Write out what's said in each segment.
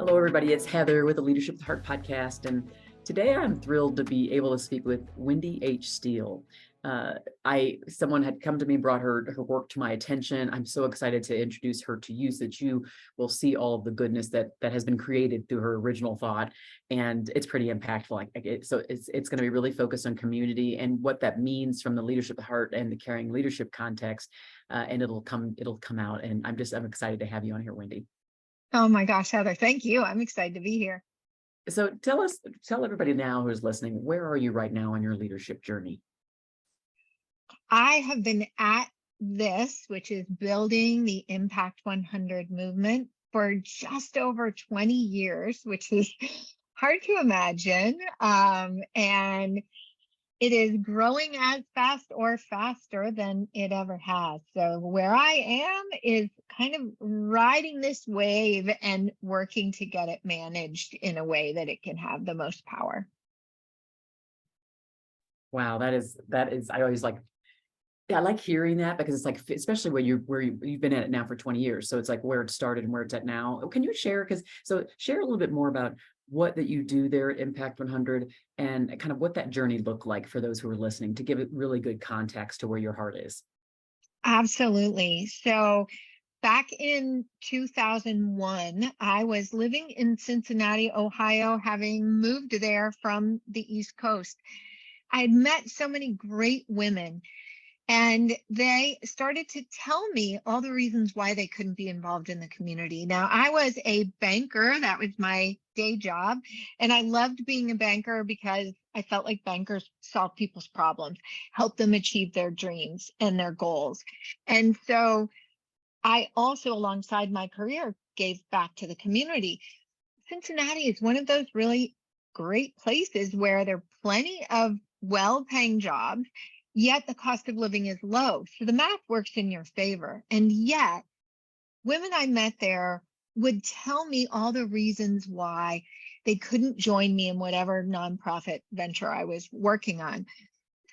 Hello, everybody. It's Heather with the Leadership with Heart podcast. And today I'm thrilled to be able to speak with Wendy H. Steele. Someone had come to me, brought her work to my attention. I'm so excited to introduce her to you so that you will see all of the goodness that has been created through her original thought. And it's pretty impactful. So it's going to be really focused on community and what that means from the Leadership with Heart and the caring leadership context. And it'll come out. And I'm excited to have you on here, Wendy. Oh my gosh, Heather, thank you. I'm excited to be here. So tell everybody now who's listening, where are you right now on your leadership journey? I have been at this, which is building the Impact 100 movement for just over 20 years, which is hard to imagine. And it is growing as fast or faster than it ever has. So where I am is kind of riding this wave and working to get it managed in a way that it can have the most power. Wow, that is, I always like, I like hearing that because it's like, especially when you've been at it now for 20 years. So it's like where it started and where it's at now. Can you share? Share a little bit more about what that you do there at Impact 100 and kind of what that journey looked like for those who are listening to give it really good context to where your heart is. Absolutely. So back in 2001, I was living in Cincinnati, Ohio, having moved there from the East Coast. I had met so many great women, and they started to tell me all the reasons why they couldn't be involved in the community. Now, I was a banker. That was my day job. And I loved being a banker because I felt like bankers solve people's problems, help them achieve their dreams and their goals. And so I also, alongside my career, gave back to the community. Cincinnati is one of those really great places where there are plenty of well-paying jobs, yet the cost of living is low. So the math works in your favor. And yet, women I met there would tell me all the reasons why they couldn't join me in whatever nonprofit venture I was working on.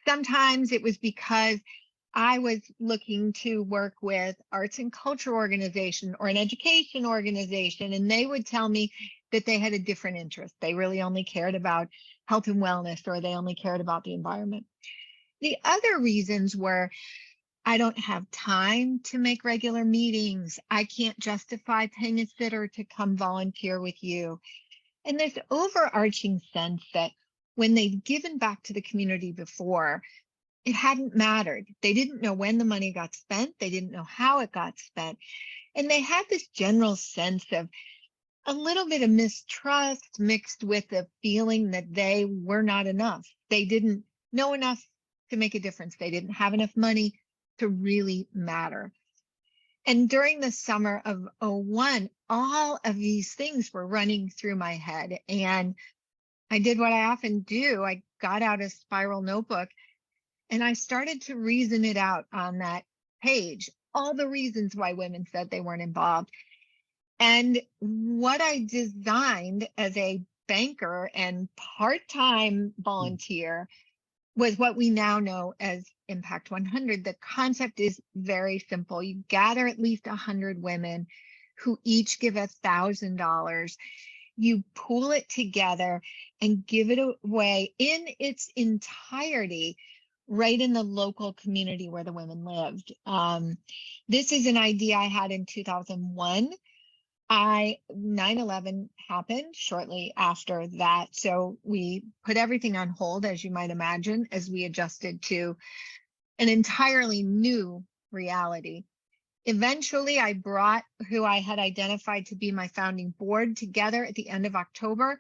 Sometimes it was because I was looking to work with arts and culture organization or an education organization, and they would tell me that they had a different interest. They really only cared about health and wellness, or they only cared about the environment. The other reasons were, I don't have time to make regular meetings. I can't justify paying a sitter to come volunteer with you. And this overarching sense that when they'd given back to the community before, it hadn't mattered. They didn't know when the money got spent. They didn't know how it got spent. And they had this general sense of a little bit of mistrust mixed with the feeling that they were not enough. They didn't know enough to make a difference. They didn't have enough money to really matter. And during the summer of 2001, all of these things were running through my head. And I did what I often do. I got out a spiral notebook and I started to reason it out on that page, all the reasons why women said they weren't involved. And what I designed as a banker and part-time volunteer was what we now know as Impact 100. The concept is very simple. You gather at least 100 women who each give $1,000. You pool it together and give it away in its entirety right in the local community where the women lived. This is an idea I had in 2001. 9/11 happened shortly after that. So we put everything on hold, as you might imagine, as we adjusted to an entirely new reality. Eventually, I brought who I had identified to be my founding board together at the end of October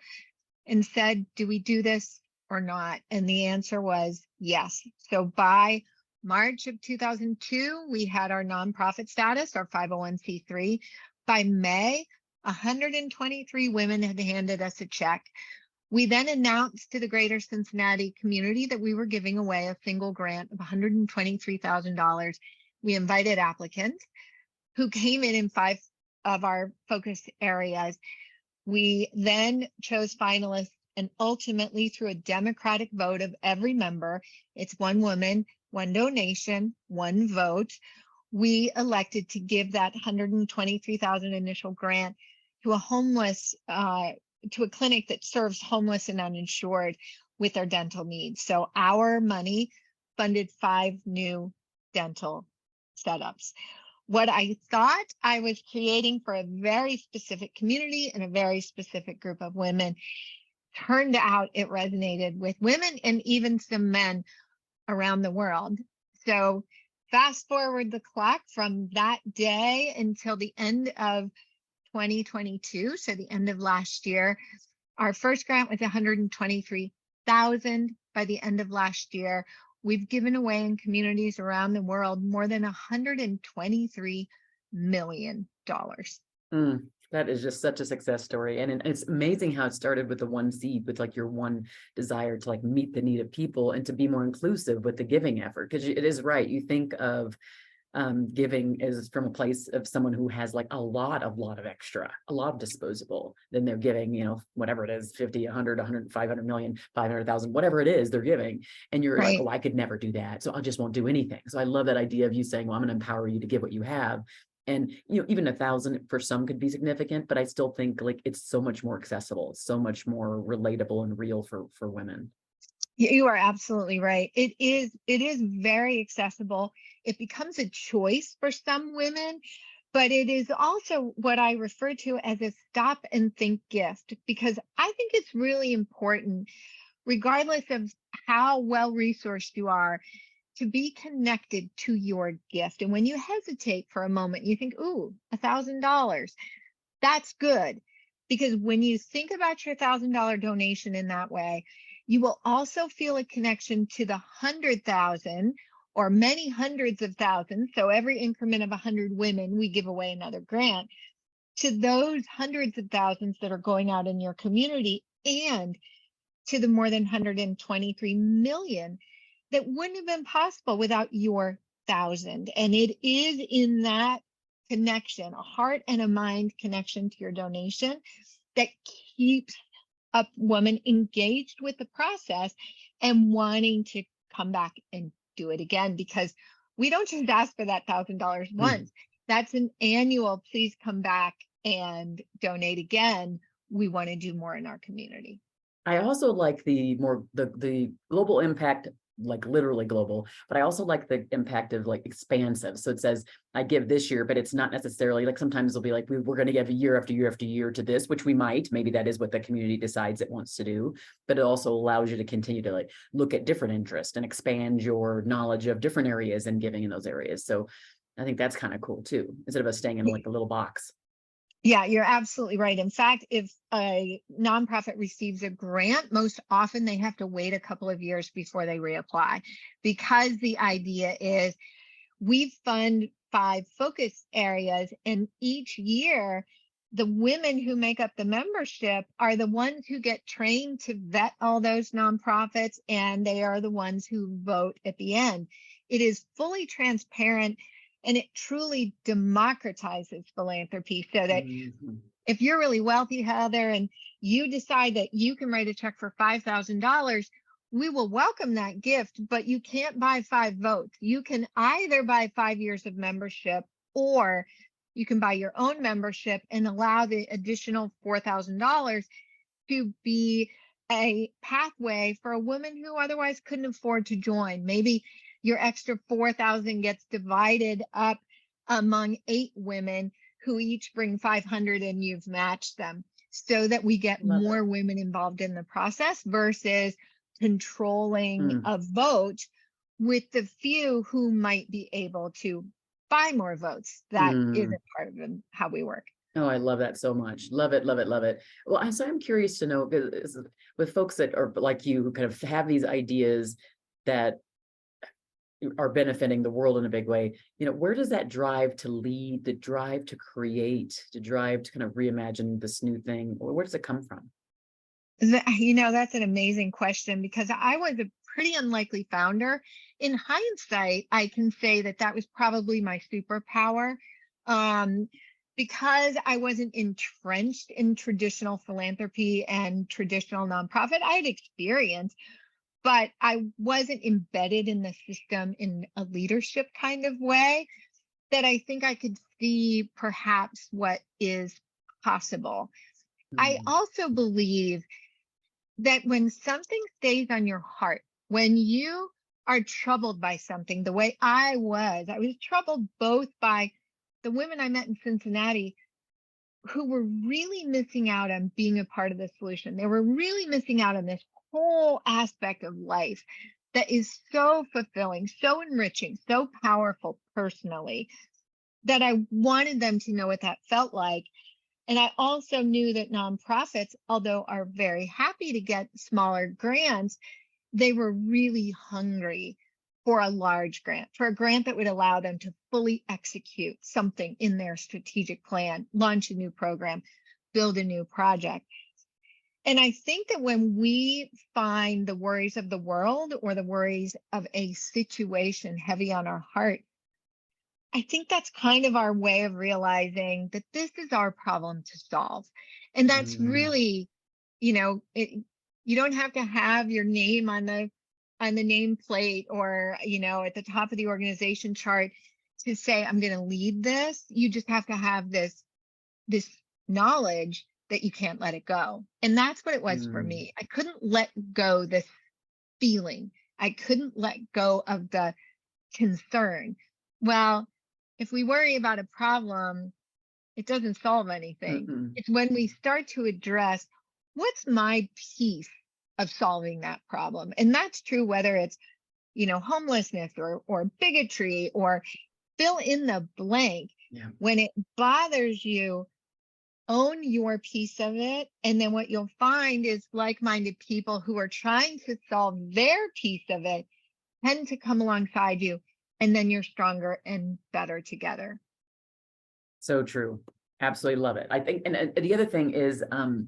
and said, do we do this or not? And the answer was yes. So by March of 2002, we had our nonprofit status, our 501c3. By May, 123 women had handed us a check. We then announced to the greater Cincinnati community that we were giving away a single grant of $123,000. We invited applicants who came in 5 of our focus areas. We then chose finalists, and ultimately through a democratic vote of every member, it's one woman, one donation, one vote, we elected to give that $123,000 initial grant to a homeless, to a clinic that serves homeless and uninsured with their dental needs. So our money funded 5 new dental setups. What I thought I was creating for a very specific community and a very specific group of women, turned out it resonated with women and even some men around the world. So fast forward the clock from that day until the end of 2022, so the end of last year. Our first grant was 123,000 by the end of last year. We've given away in communities around the world more than $123 million. That is just such a success story. And it's amazing how it started with the one seed, with like your one desire to like meet the need of people and to be more inclusive with the giving effort. Because it is right. You think of giving is from a place of someone who has like a lot of extra, a lot of disposable, then they're giving, whatever it is, 50, 100, 100, 500 million, 500,000, whatever it is they're giving. And you're like, Right. oh, I could never do that. So I just won't do anything. So I love that idea of you saying, well, I'm going to empower you to give what you have. And, even 1,000 for some could be significant, but I still think like it's so much more accessible, it's so much more relatable and real for women. You are absolutely right. It is very accessible. It becomes a choice for some women, but it is also what I refer to as a stop and think gift, because I think it's really important, regardless of how well resourced you are, to be connected to your gift. And when you hesitate for a moment, you think, ooh, $1,000, that's good. Because when you think about your $1,000 donation in that way, you will also feel a connection to the 100,000 or many hundreds of thousands. So every increment of 100 women, we give away another grant to those hundreds of thousands that are going out in your community, and to the more than 123 million that wouldn't have been possible without your 1,000. And it is in that connection, a heart and a mind connection to your donation, that keeps a woman engaged with the process and wanting to come back and do it again, because we don't just ask for that $1,000 once. That's an annual, please come back and donate again. We want to do more in our community. I also like the global impact, like literally global, but I also like the impact of like expansive. So it says, I give this year, but it's not necessarily like, sometimes it'll be like, we're going to give year after year after year to this, which we might, maybe that is what the community decides it wants to do, but it also allows you to continue to like look at different interests and expand your knowledge of different areas and giving in those areas. So I think that's kind of cool too, instead of us staying in like a little box. Yeah, you're absolutely right. In fact, if a nonprofit receives a grant, most often they have to wait a couple of years before they reapply, because the idea is we fund 5 focus areas, and each year the women who make up the membership are the ones who get trained to vet all those nonprofits, and they are the ones who vote at the end. It is fully transparent, and it truly democratizes philanthropy, so that if you're really wealthy, Heather, and you decide that you can write a check for $5,000, we will welcome that gift, but you can't buy 5 votes. You can either buy 5 years of membership, or you can buy your own membership and allow the additional $4,000 to be a pathway for a woman who otherwise couldn't afford to join. Maybe your extra 4,000 gets divided up among 8 women who each bring 500, and you've matched them, so that we get more women involved in the process versus controlling a vote with the few who might be able to buy more votes. That isn't part of how we work. Oh, I love that so much. Love it, love it, love it. Well, I'm curious to know, because with folks that are like you, who kind of have these ideas that are benefiting the world in a big way, where does that drive to lead, the drive to create, the drive to kind of reimagine this new thing, where does it come from? That's an amazing question, because I was a pretty unlikely founder. In hindsight, I can say that that was probably my superpower, because I wasn't entrenched in traditional philanthropy and traditional nonprofit. I had experience, but I wasn't embedded in the system in a leadership kind of way, that I think I could see perhaps what is possible. I Mm, also believe that when something stays on your heart, when you are troubled by something, the way I was troubled both by the women I met in Cincinnati who were really missing out on being a part of the solution. They were really missing out on this whole aspect of life that is so fulfilling, so enriching, so powerful personally, that I wanted them to know what that felt like. And I also knew that nonprofits, although are very happy to get smaller grants, they were really hungry for a large grant, for a grant that would allow them to fully execute something in their strategic plan, launch a new program, build a new project. And I think that when we find the worries of the world or the worries of a situation heavy on our heart, I think that's kind of our way of realizing that this is our problem to solve. And that's mm, really, you don't have to have your name on the nameplate or, at the top of the organization chart to say, I'm going to lead this. You just have to have this knowledge that you can't let it go. And that's what it was for mm, me. I couldn't let go this feeling. I couldn't let go of the concern. Well, if we worry about a problem, it doesn't solve anything. mm, It's when we start to address what's my piece of solving that problem. And that's true whether it's, homelessness or bigotry or fill in the blank. yeah. When it bothers you, own your piece of it. And then what you'll find is like-minded people who are trying to solve their piece of it tend to come alongside you, and then you're stronger and better together. So true. Absolutely love it. I think, and the other thing is, well,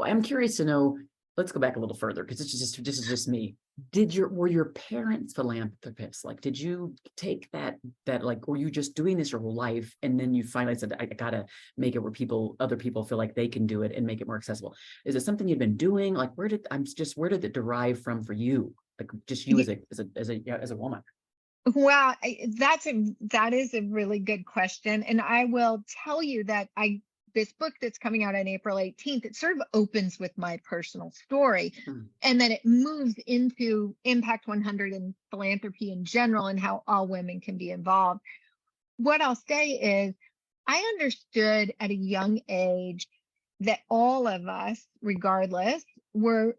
I'm curious to know, let's go back a little further because this is just me. Were your parents philanthropists? Like, did you take that like, were you just doing this your whole life? And then you finally said, I gotta make it where other people feel like they can do it and make it more accessible. Is it something you'd been doing? Like, where did it derive from for you? Like just you as a woman? Well, that is a really good question, and I will tell you that I this book that's coming out on April 18th, it sort of opens with my personal story, Mm, and then it moves into Impact 100 and philanthropy in general and how all women can be involved. What I'll say is, I understood at a young age that all of us, regardless, were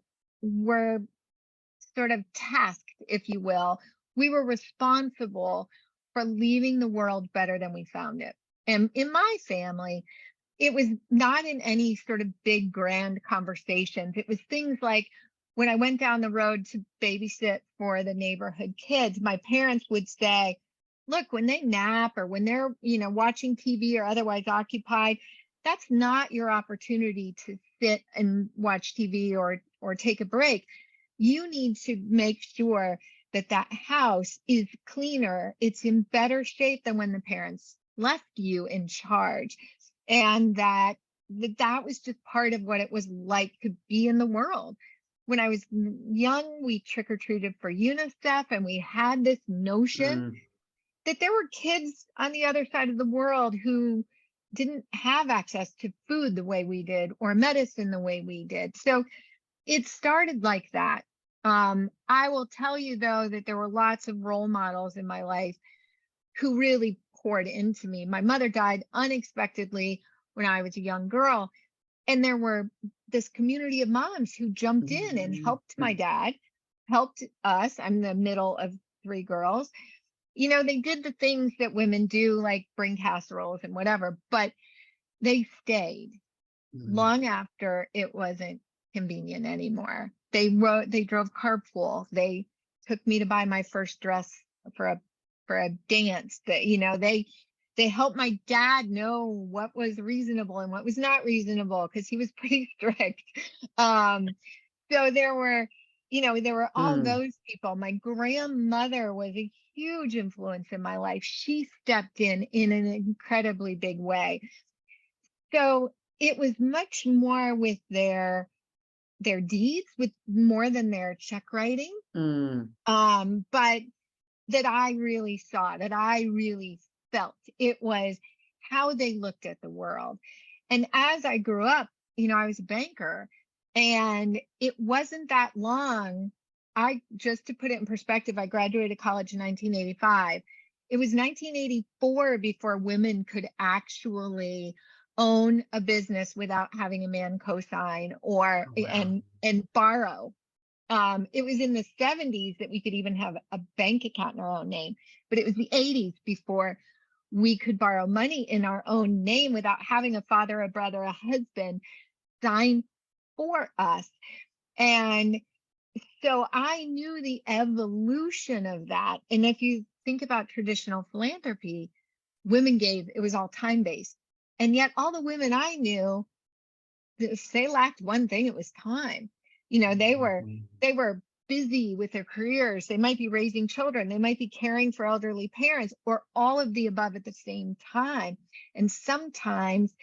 sort of tasked, if you will. We were responsible for leaving the world better than we found it. And in my family, it was not in any sort of big grand conversations. It was things like when I went down the road to babysit for the neighborhood kids, my parents would say, look, when they nap or when they're, watching TV or otherwise occupied, that's not your opportunity to sit and watch TV or take a break. You need to make sure that that house is cleaner, it's in better shape than when the parents left you in charge, and that was just part of what it was like to be in the world. When I was young, we trick-or-treated for UNICEF, and we had this notion mm, that there were kids on the other side of the world who didn't have access to food the way we did or medicine the way we did. So it started like that. I will tell you, though, that there were lots of role models in my life who really poured into me. My mother died unexpectedly when I was a young girl, and there were this community of moms who jumped in and mm, helped my dad, helped us. I'm the middle of three girls. They did the things that women do, like bring casseroles and whatever, but they stayed mm, long after it wasn't convenient anymore. They drove carpool. They took me to buy my first dress for a dance. That they helped my dad know what was reasonable and what was not reasonable because he was pretty strict. Um, so there were all mm. those people. My grandmother was a huge influence in my life. She stepped in an incredibly big way. So it was much more with their deeds, with more than their check writing. Mm, But that I really saw, that I really felt. It was how they looked at the world. And as I grew up, I was a banker, and it wasn't that long. Just to put it in perspective, I graduated college in 1985. It was 1984 before women could actually own a business without having a man co-sign or Oh, wow. and borrow. It was in the 70s that we could even have a bank account in our own name, but it was the 80s before we could borrow money in our own name without having a father, a brother, a husband sign for us. And so I knew the evolution of that. And if you think about traditional philanthropy, women gave, it was all time based. And yet all the women I knew, if they lacked one thing, it was time. They were Mhm. they were busy with their careers. They might be raising children, they might be caring for elderly parents, or all of the above at the same time. And sometimes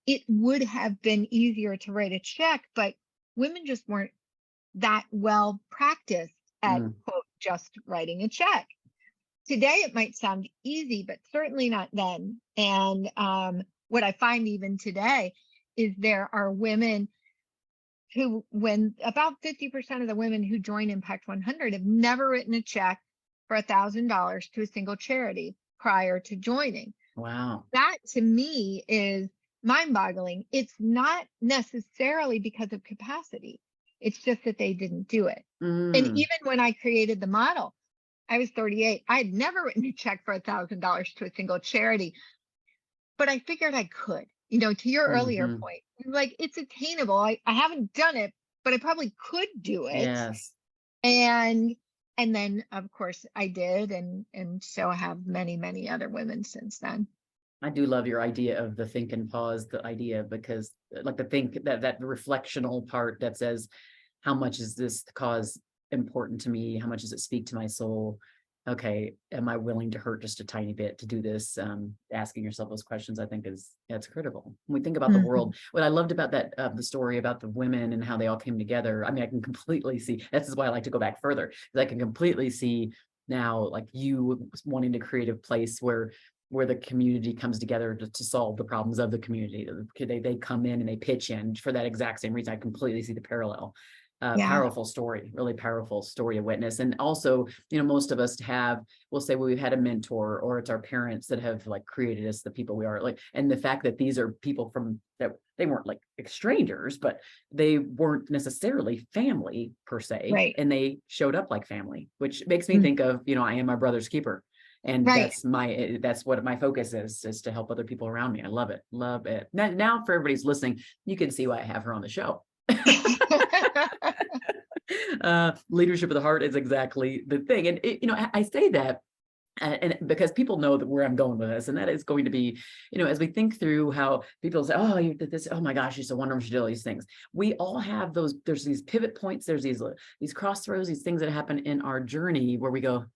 it would have been easier to write a check, but women just weren't that well practiced at Mm. quote just writing a check. Today it might sound easy, but certainly not then. And what I find even today is there are women who, when about 50% of the women who join Impact 100 have never written a check for $1,000 to a single charity prior to joining. Wow. That to me is mind boggling. It's not necessarily because of capacity, it's just that they didn't do it. And Mm. even when I created the model, I was 38. I had never written a check for $1,000 to a single charity, but I figured I could. To your earlier Mhm. point, like it's attainable. I haven't done it, but I probably could do it. Yes. And then of course I did, and so have many other women since then. I do love your idea of the think and pause, the idea, because like the think that reflectional part that says, how much is this cause important to me? How much does it speak to my soul? Okay, am I willing to hurt just a tiny bit to do this? Asking yourself those questions, I think that's critical. When we think about the Mhm. world, what I loved about that, the story about the women and how they all came together. I mean, I can completely see. This is why I like to go back further, because I can completely see now, like you wanting to create a place where the community comes together to solve the problems of the community. They come in and they pitch in for that exact same reason. I completely see the parallel. Yeah. Powerful story, really powerful story of witness. And also, most of us we'll say, well, we've had a mentor, or it's our parents that have like created us the people we are, like, and the fact that these are people from that, they weren't like strangers, but they weren't necessarily family per se, Right. and they showed up like family, which makes me Mm. think of, I am my brother's keeper. And Right. that's what my focus is to help other people around me. I love it. Love it. Now for everybody's listening, you can see why I have her on the show. Leadership of the heart is exactly the thing. And I say that, and because people know that where I'm going with this, and that is going to be, as we think through how people say, oh, you did this, oh my gosh, you're so wonderful, you did all these things. We all have those, there's these pivot points, there's these crossroads, these things that happen in our journey where we go,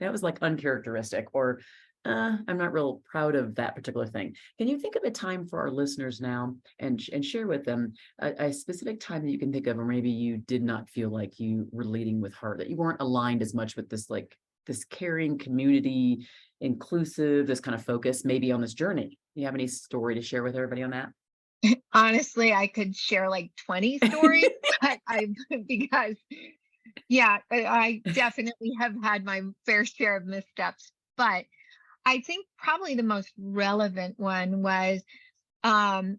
that was like uncharacteristic, or I'm not real proud of that particular thing. Can you think of a time for our listeners now, and share with them a specific time that you can think of, or maybe you did not feel like you were leading with heart, that you weren't aligned as much with this caring community, inclusive, this kind of focus, maybe on this journey? You have any story to share with everybody on that? Honestly, I could share like 20 stories, but because yeah, I definitely have had my fair share of missteps. But I think probably the most relevant one was um,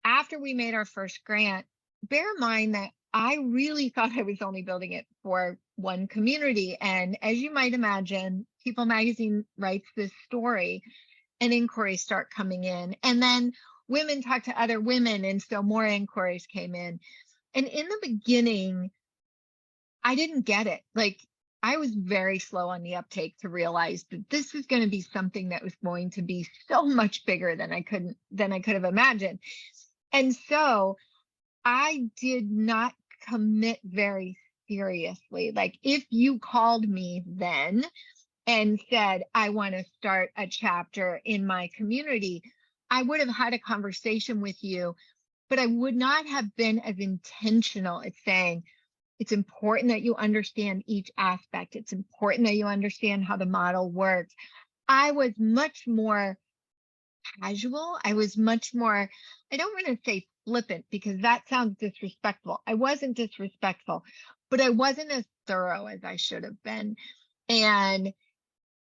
after we made our first grant. Bear in mind that I really thought I was only building it for one community. And as you might imagine, People Magazine writes this story and inquiries start coming in. And then women talk to other women, and so more inquiries came in. And in the beginning, I didn't get it. Like, I was very slow on the uptake to realize that this was going to be something that was going to be so much bigger than I could have imagined. And so I did not commit very seriously. Like, if you called me then and said, I want to start a chapter in my community, I would have had a conversation with you, but I would not have been as intentional as saying, it's important that you understand each aspect. It's important that you understand how the model works. I was much more casual. I was much more, I don't want to say flippant because that sounds disrespectful. I wasn't disrespectful, but I wasn't as thorough as I should have been. And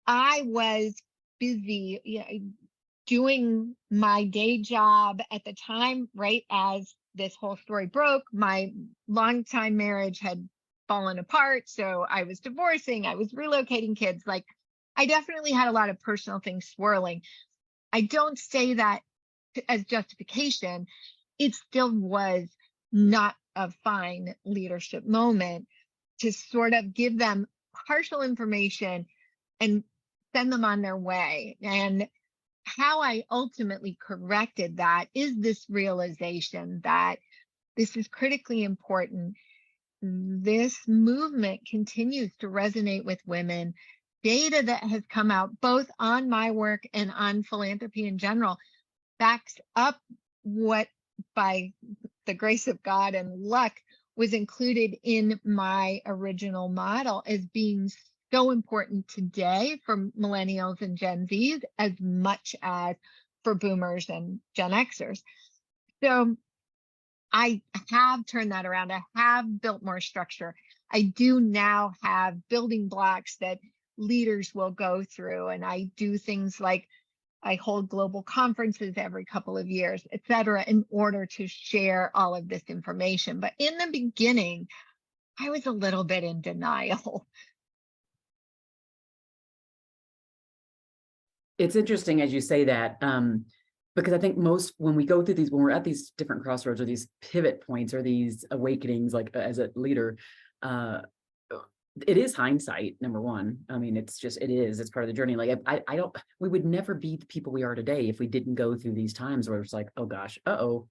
I was busy, doing my day job at the time, right as this whole story broke. My longtime marriage had fallen apart. So I was divorcing, I was relocating kids. Like, I definitely had a lot of personal things swirling. I don't say that as justification. It still was not a fine leadership moment to sort of give them partial information and send them on their way. And how I ultimately corrected that is this realization that this is critically important. This movement continues to resonate with women. Data that has come out both on my work and on philanthropy in general backs up what, by the grace of God and luck, was included in my original model as being so important today for millennials and Gen Zs as much as for boomers and Gen Xers. So I have turned that around. I have built more structure. I do now have building blocks that leaders will go through. And I do things like I hold global conferences every couple of years, et cetera, in order to share all of this information. But in the beginning, I was a little bit in denial. It's interesting as you say that, because I think most when we go through these, when we're at these different crossroads or these pivot points or these awakenings, like as a leader, uh, it is hindsight, number one. I mean, it's just, it's part of the journey. Like I don't, we would never be the people we are today if we didn't go through these times where it's like, oh gosh, and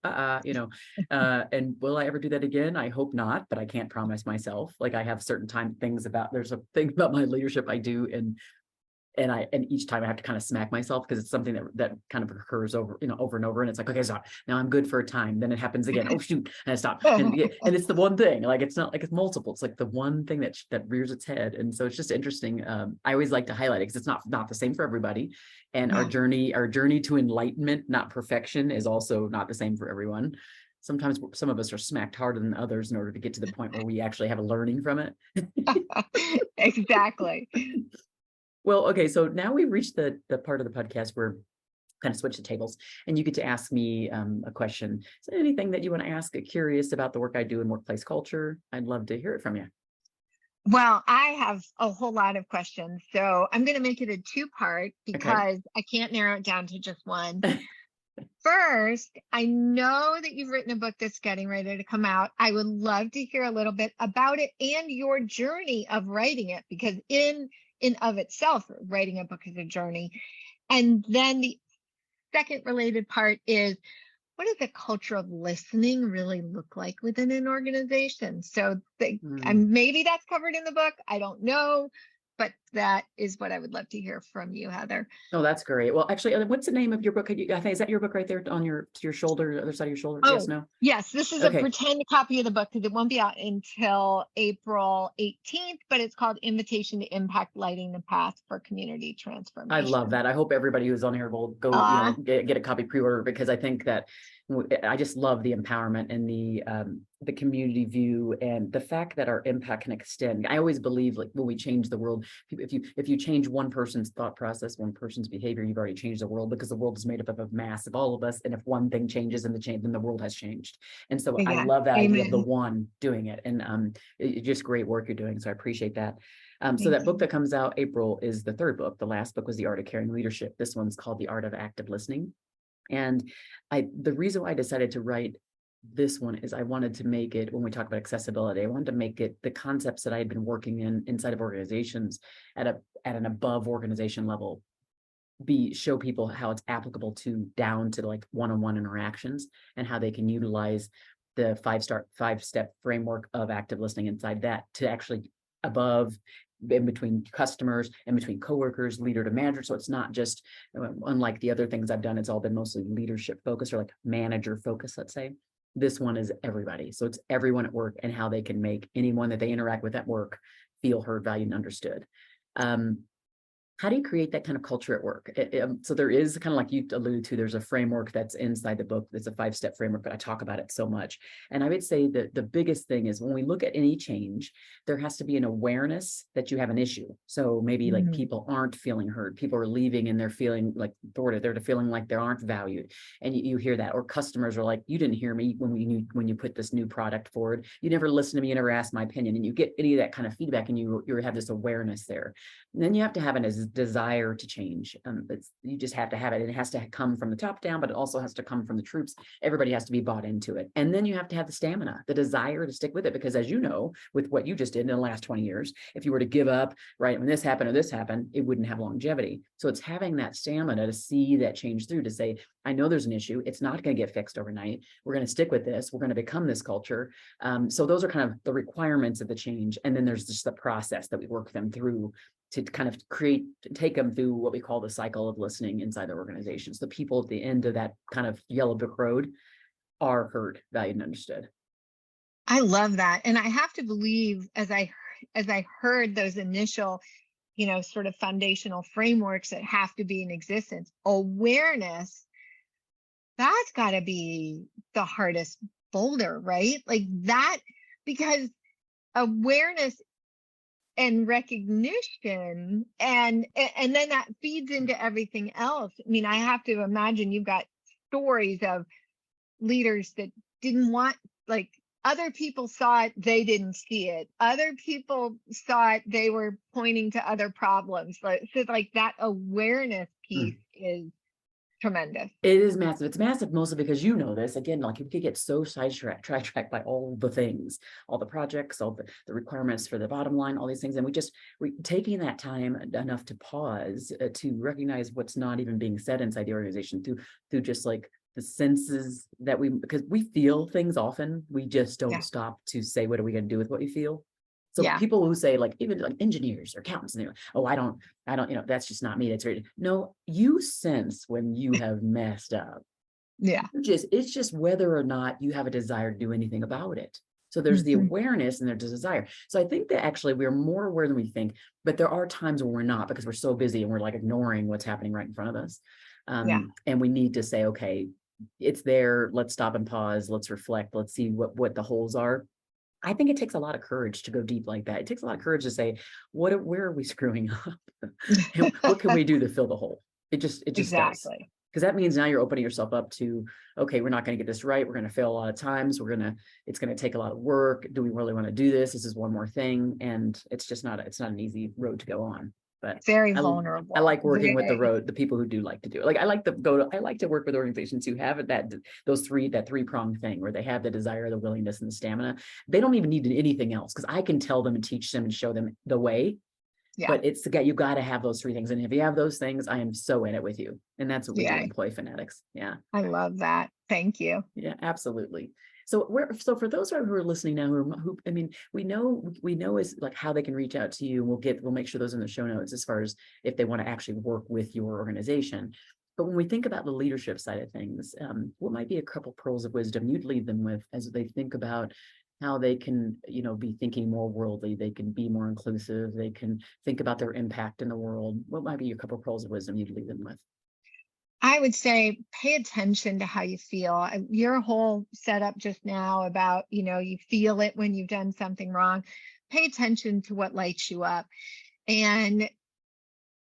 will I ever do that again? I hope not, but I can't promise myself. Like I have certain things about, there's a thing about my leadership I do, and each time I have to kind of smack myself because it's something that kind of occurs over and over, and it's like, okay, stop, now I'm good for a time, then it happens again, oh shoot, and I stop, and it's the one thing, like it's not like it's multiple, it's like the one thing that rears its head. And so it's just interesting. I always like to highlight it because it's not the same for everybody, and Yeah. our journey to enlightenment, not perfection, is also not the same for everyone. Sometimes some of us are smacked harder than others in order to get to the point where we actually have a learning from it. Exactly. Well, okay, so now we've reached the part of the podcast where kind of switch the tables, and you get to ask me a question. Is there anything that you want to ask, curious about the work I do in workplace culture? I'd love to hear it from you. Well, I have a whole lot of questions. So I'm going to make it a two-part Okay. because I can't narrow it down to just one. First, I know that you've written a book that's getting ready to come out. I would love to hear a little bit about it and your journey of writing it, because in of itself, writing a book is a journey. And then the second related part is, what does a culture of listening really look like within an organization? So Mm. maybe that's covered in the book. I don't know, but that is what I would love to hear from you, Heather. Oh, that's great. Well, actually, what's the name of your book? I think, is that your book right there on your shoulder, the other side of your shoulder? Yes, Oh, no? yes, this is a Okay. pretend copy of the book because it won't be out until April 18th, but it's called Invitation to Impact: Lighting the Path for Community I love Transformation. that. I hope everybody who's on here will go, Uh, get a copy pre-order, because I think that I just love the empowerment and the community view and the fact that our impact can extend. I always believe, like, when we change the world, if you change one person's thought process, one person's behavior, you've already changed the world, because the world is made up of a mass of all of us. And if one thing changes then the world has changed. And so I yeah, love that idea of the amen. one doing it. And it's just great work you're doing. So I appreciate that. So Thank that book you. that comes out April is the third book. The last book was The Art of Caring Leadership. This one's called The Art of Active Listening. And the reason why I decided to write this one is I wanted to make it, when we talk about accessibility, I wanted to make it the concepts that I had been working inside of organizations at an above organization level, show people how it's applicable to down to like one-on-one interactions, and how they can utilize the five-step framework of active listening inside that to actually above, in between customers, in between coworkers, leader to manager. So it's not just, unlike the other things I've done, it's all been mostly leadership focused or like manager focused, let's say. This one is everybody. So it's everyone at work and how they can make anyone that they interact with at work feel heard, valued, and understood. Um, How do you create that kind of culture at work? So there is kind of like you alluded to, there's a framework that's inside the book. There's a 5-step framework, but I talk about it so much. And I would say that the biggest thing is when we look at any change, there has to be an awareness that you have an issue. So maybe like Mhm. people aren't feeling heard. People are leaving and they're feeling like thwarted. They're feeling like they aren't valued. And you hear that, or customers are like, you didn't hear me when you put this new product forward. You never listened to me, you never asked my opinion. And you get any of that kind of feedback and you have this awareness there. And then you have to have a desire to change. You just have to have it. It has to come from the top down, but it also has to come from the troops. Everybody has to be bought into it. And then you have to have the stamina, the desire to stick with it. Because as you know, with what you just did in the last 20 years, if you were to give up, right, when this happened or this happened, it wouldn't have longevity. So it's having that stamina to see that change through, to say, I know there's an issue. It's not going to get fixed overnight. We're going to stick with this. We're going to become this culture. So those are kind of the requirements of the change. And then there's just the process that we work them through to kind of take them through what we call the cycle of listening inside their organizations. The people at the end of that kind of yellow brick road are heard, valued, and understood. I love that. And I have to believe, as I heard those initial, sort of foundational frameworks that have to be in existence, awareness, that's got to be the hardest boulder, right? Like that, because awareness and recognition, and then that feeds into everything else. I mean, I have to imagine you've got stories of leaders that didn't want, like, other people saw it, they didn't see it. Other people saw it, they were pointing to other problems. Like, so like that awareness piece is tremendous. It is massive. It's massive mostly because you know this. Again, like you could get so sidetracked by all the things, all the projects, all the requirements for the bottom line, all these things. And we taking that time enough to pause, to recognize what's not even being said inside the organization through just like the senses that because we feel things often, we just don't Yeah. stop to say, what are we going to do with what we feel? So Yeah. people who say, like, even like engineers or accountants, and they're like, oh, I don't, that's just not me. That's right. No, you sense when you have messed up. Yeah. It's just whether or not you have a desire to do anything about it. So there's the Hmm. awareness and there's the desire. So I think that actually we're more aware than we think, but there are times when we're not, because we're so busy and we're like ignoring what's happening right in front of us. Yeah. And we need to say, okay, it's there. Let's stop and pause. Let's reflect. Let's see what the holes are. I think it takes a lot of courage to go deep like that. It takes a lot of courage to say, where are we screwing up? And what can we do to fill the hole? It just does. Exactly. Because that means now you're opening yourself up to, okay, we're not going to get this right. We're going to fail a lot of times. It's going to take a lot of work. Do we really want to do this? This is one more thing. And it's not an easy road to go on. But Very I vulnerable. like working with the people who do like to do it. Like I like to work with organizations who have that three-pronged thing where they have the desire, the willingness, and the stamina. They don't even need anything else, because I can tell them and teach them and show them the way. Yeah. But you got to have those three things. And if you have those things, I am so in it with you. And that's what we do Yeah. employ Fanatix. Yeah. I love that. Thank you. Yeah, absolutely. So for those who are listening now, I mean, we know is like how they can reach out to you. We'll make sure those in the show notes as far as if they want to actually work with your organization. But when we think about the leadership side of things, what might be a couple pearls of wisdom you'd leave them with as they think about how they can, be thinking more worldly, they can be more inclusive, they can think about their impact in the world? What might be a couple pearls of wisdom you'd leave them with? I would say pay attention to how you feel. Your whole setup just now about, you feel it when you've done something wrong. Pay attention to what lights you up, and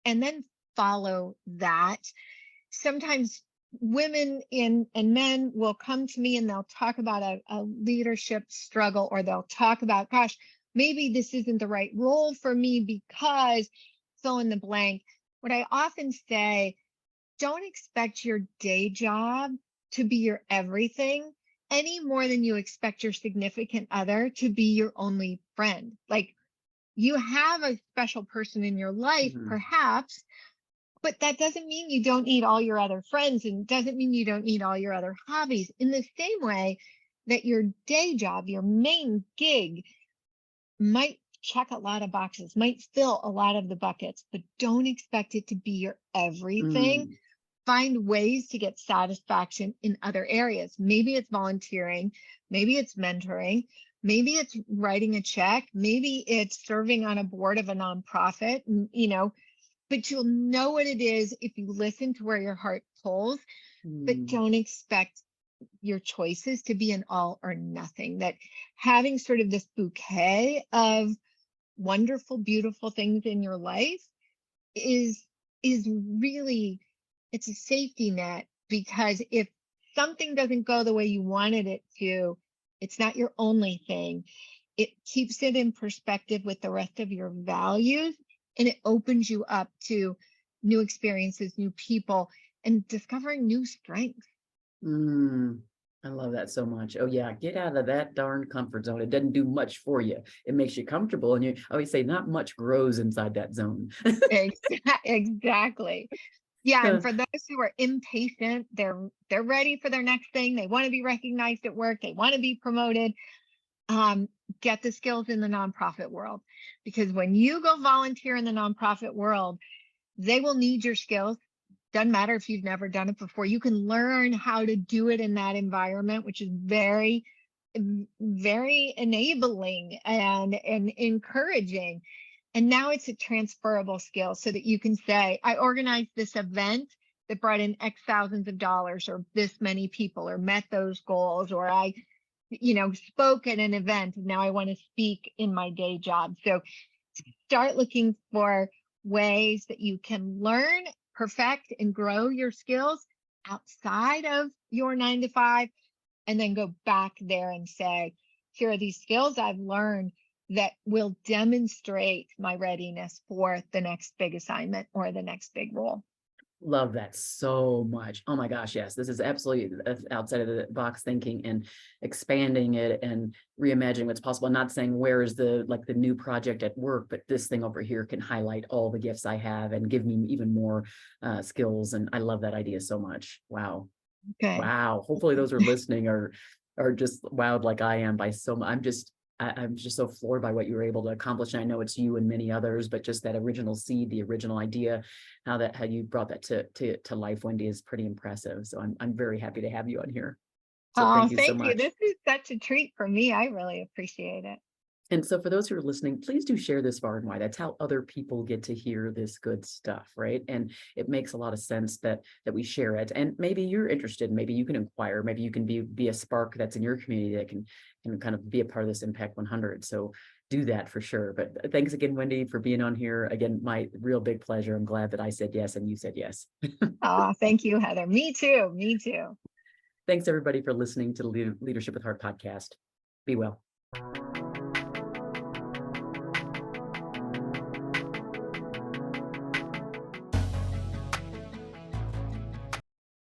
then follow that. Sometimes women and men will come to me and they'll talk about a leadership struggle, or they'll talk about, gosh, maybe this isn't the right role for me because fill in the blank. What I often say, don't expect your day job to be your everything any more than you expect your significant other to be your only friend. Like, you have a special person in your life, Mhm. perhaps, but that doesn't mean you don't need all your other friends, and doesn't mean you don't need all your other hobbies. In the same way that your day job, your main gig, might check a lot of boxes, might fill a lot of the buckets, but don't expect it to be your everything. Mm. Find ways to get satisfaction in other areas. Maybe it's volunteering, maybe it's mentoring, maybe it's writing a check, maybe it's serving on a board of a nonprofit. And, but you'll know what it is if you listen to where your heart pulls, but Mm, don't expect your choices to be an all or nothing. That having sort of this bouquet of wonderful, beautiful things in your life is is really, it's a safety net, because if something doesn't go the way you wanted it to, it's not your only thing. It keeps it in perspective with the rest of your values, and it opens you up to new experiences, new people, and discovering new strengths. mm. I love that so much. Oh yeah, get out of that darn comfort zone. It doesn't do much for you. It makes you comfortable, and I always say not much grows inside that zone. Exactly. Yeah, and Uh, for those who are impatient, they're ready for their next thing. They want to be recognized at work. They want to be promoted. um, get the skills in the nonprofit world, because when you go volunteer in the nonprofit world, they will need your skills. Doesn't matter if you've never done it before. You can learn how to do it in that environment, which is very, very enabling and encouraging. And now it's a transferable skill, so that you can say, I organized this event that brought in X thousands of dollars, or this many people, or met those goals, or I, spoke at an event, and now I want to speak in my day job. So start looking for ways that you can learn, perfect, and grow your skills outside of your 9 to 5, and then go back there and say, here are these skills I've learned that will demonstrate my readiness for the next big assignment or the next big role. Love that so much. Oh my gosh, yes. This is absolutely outside of the box thinking and expanding it and reimagining what's possible. Not saying where is the new project at work, but this thing over here can highlight all the gifts I have and give me even more skills. And I love that idea so much. Wow. Good. Wow. Hopefully those are listening are just wowed like I am by so much. I'm just so floored by what you were able to accomplish. And I know it's you and many others, but just that original seed, the original idea, how you brought that to life, Wendy, is pretty impressive. So I'm very happy to have you on here. So Oh, thank you so thank you. much. This is such a treat for me. I really appreciate it. And so for those who are listening, please do share this far and wide. That's how other people get to hear this good stuff, right? And it makes a lot of sense that we share it. And maybe you're interested, maybe you can inquire, maybe you can be a spark that's in your community that can kind of be a part of this Impact 100. So do that for sure. But thanks again, Wendy, for being on here. Again, my real big pleasure. I'm glad that I said yes and you said yes. Oh, thank you, Heather. Me too. Me too. Thanks everybody for listening to the Leadership with Heart podcast. Be well.